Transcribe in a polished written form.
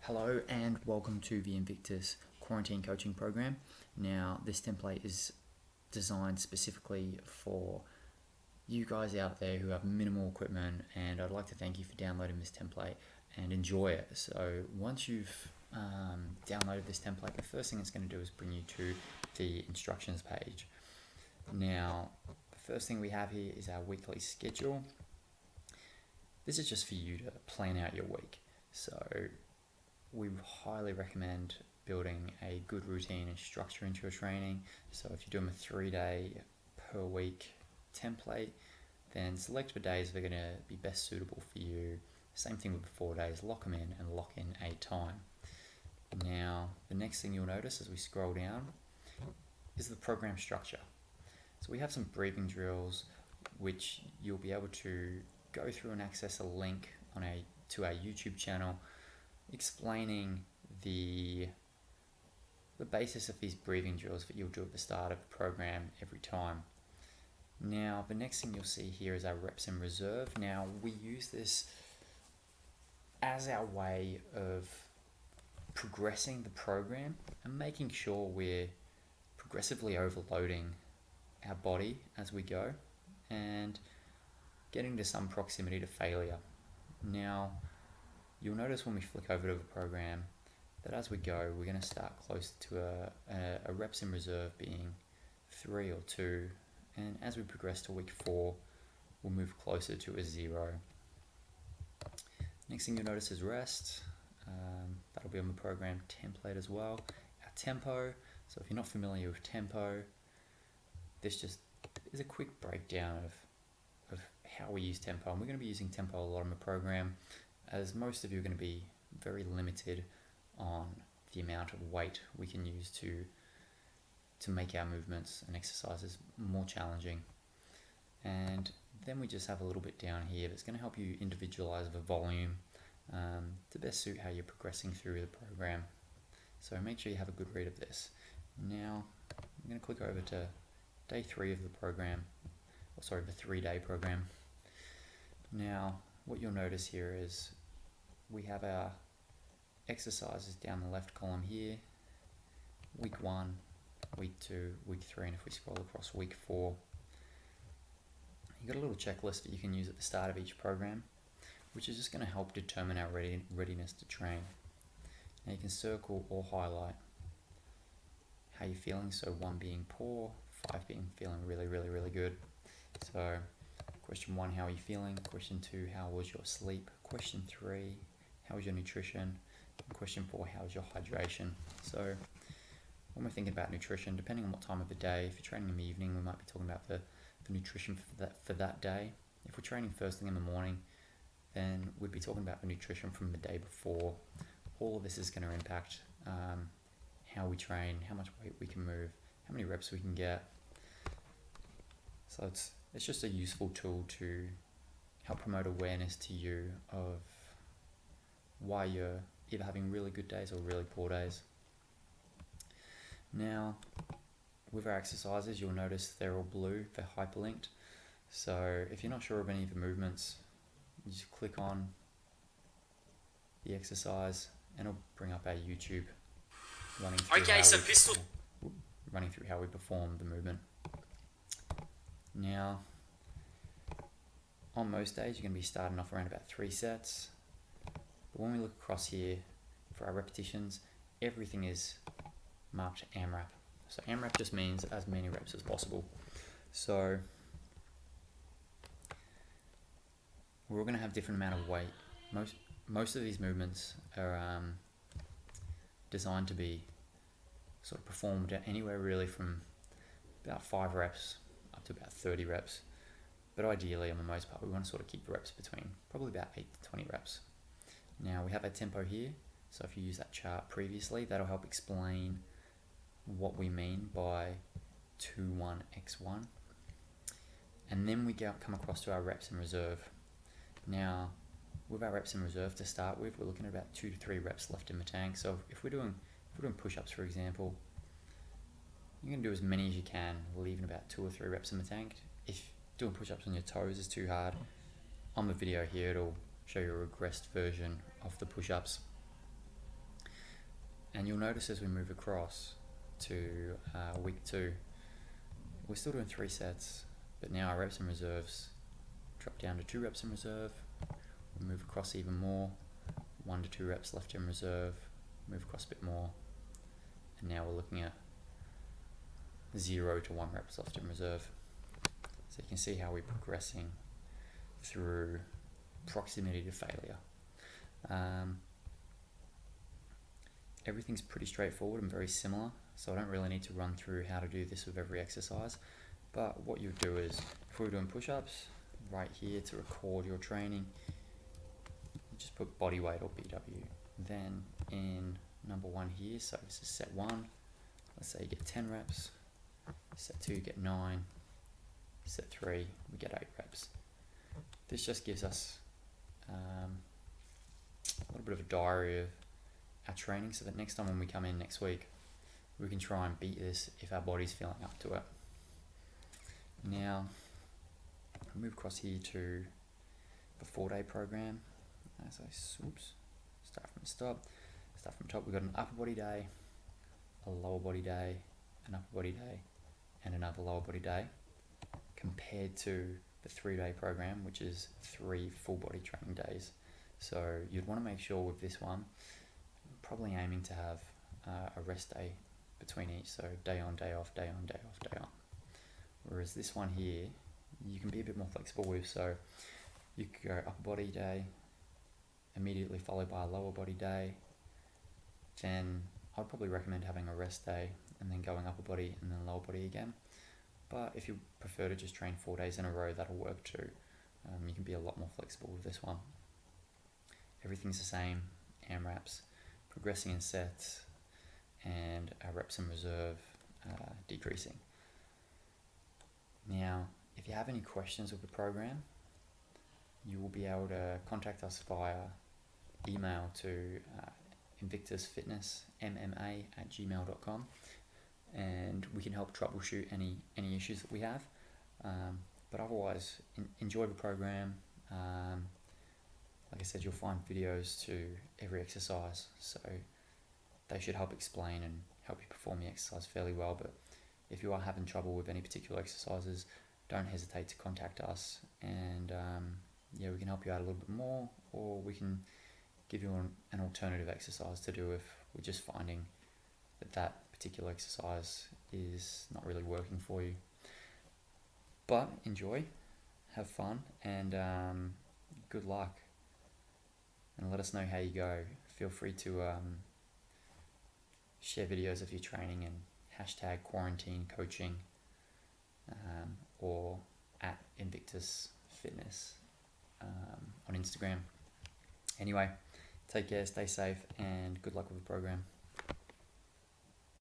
Hello and welcome to the Invictus Quarantine Coaching Program. Now, this template is designed specifically for you guys out there who have minimal equipment, and I'd like to thank you for downloading this template and enjoy it. So once you've downloaded this template, the first thing it's going to do is bring you to the instructions page. Now, the first thing we have here is our weekly schedule. This is just for you to plan out your week. So we highly recommend building a good routine and structure into your training. So if you're doing a 3-day per week template, then select the days that are going to be best suitable for you. Same thing with the 4 days, lock them in and lock in a time. Now, the next thing you'll notice as we scroll down is the program structure. So we have some breathing drills which you'll be able to go through and access a link to our YouTube channel explaining the basis of these breathing drills that you'll do at the start of the program every time. Now, the next thing you'll see here is our reps in reserve. Now, we use this as our way of progressing the program and making sure we're progressively overloading our body as we go and getting to some proximity to failure. Now, you'll notice when we flick over to the program that as we go, we're going to start close to a reps in reserve being 3 or 2, and as we progress to week 4, we'll move closer to a 0. Next thing you'll notice is rest. That'll be on the program template as well. Our tempo, so if you're not familiar with tempo, this just is a quick breakdown of how we use tempo, and we're going to be using tempo a lot in the program, as most of you are going to be very limited on the amount of weight we can use to make our movements and exercises more challenging. And then we just have a little bit down here that's going to help you individualize the volume to best suit how you're progressing through the program. So make sure you have a good read of this. Now I'm going to click over to day 3 of the program, the 3-day program. Now what you'll notice here is we have our exercises down the left column here, week 1, week 2, week 3, and if we scroll across week 4, you've got a little checklist that you can use at the start of each program, which is just going to help determine our readiness to train. Now you can circle or highlight how you're feeling, so 1 being poor, 5 being feeling really, really, really good. So question 1, how are you feeling? Question 2, how was your sleep? Question 3, how was your nutrition? And question 4, how was your hydration? So when we're thinking about nutrition, depending on what time of the day, if you're training in the evening, we might be talking about the nutrition for that day. If we're training first thing in the morning, then we'd be talking about the nutrition from the day before. All of this is going to impact how we train, how much weight we can move, how many reps we can get. So it's just a useful tool to help promote awareness to you of why you're either having really good days or really poor days. Now, with our exercises, you'll notice they're all blue, they're hyperlinked. So if you're not sure of any of the movements, you just click on the exercise and it'll bring up our YouTube running through how we perform the movement. Now, on most days, you're going to be starting off around about 3 sets. But when we look across here for our repetitions, everything is marked AMRAP. So AMRAP just means as many reps as possible. So we're all going to have different amount of weight. Most of these movements are designed to be sort of performed at anywhere really from about 5 reps up to about 30 reps. But ideally, on the most part, we want to sort of keep the reps between probably about 8 to 20 reps. Now we have our tempo here, so if you use that chart previously, that'll help explain what we mean by 2-1-x1. And then we come across to our reps in reserve. Now, with our reps in reserve to start with, we're looking at about 2 to 3 reps left in the tank. So if we're doing push-ups, for example, you're going to do as many as you can, leaving about 2 or 3 reps in the tank. If doing push-ups on your toes is too hard, on the video here it'll show you a regressed version of the push-ups. And you'll notice as we move across to week 2, we're still doing 3 sets, but now our reps and reserves drop down to 2 reps in reserve. We move across even more, 1 to 2 reps left in reserve, move across a bit more, and now we're looking at 0 to 1 reps left in reserve. So you can see how we're progressing through proximity to failure. Everything's pretty straightforward and very similar, so I don't really need to run through how to do this with every exercise. But what you do is, if we were doing push-ups, right here to record your training, you just put body weight or BW. Then in number 1 here, so this is set 1, let's say you get 10 reps, set 2 you get 9, set 3 we get 8 reps. This just gives us a little bit of a diary of our training, so that next time when we come in next week, we can try and beat this if our body's feeling up to it. Now, I'll move across here to the 4-day program. As I start from top, we've got an upper body day, a lower body day, an upper body day, and another lower body day, compared to the 3-day program, which is 3 full body training days. So you'd want to make sure with this one, probably aiming to have a rest day between each, so day on, day off, day on, day off, day on. Whereas this one here, you can be a bit more flexible with, so you could go upper body day, immediately followed by a lower body day, then I'd probably recommend having a rest day and then going upper body and then lower body again. But if you prefer to just train 4 days in a row, that'll work too. You can be a lot more flexible with this one. Everything's the same, AMRAPs, progressing in sets, and our reps in reserve decreasing. Now, if you have any questions with the program, you will be able to contact us via email to invictusfitnessmma@gmail.com, and we can help troubleshoot any issues that we have. But otherwise, enjoy the program. Like I said, you'll find videos to every exercise, so they should help explain and help you perform the exercise fairly well. But if you are having trouble with any particular exercises, don't hesitate to contact us, and we can help you out a little bit more, or we can give you an alternative exercise to do if we're just finding that particular exercise is not really working for you. But enjoy, have fun, and good luck, and let us know how you go. Feel free to share videos of your training and hashtag quarantine coaching, or at Invictus Fitness on Instagram. Anyway, take care, stay safe, and good luck with the program.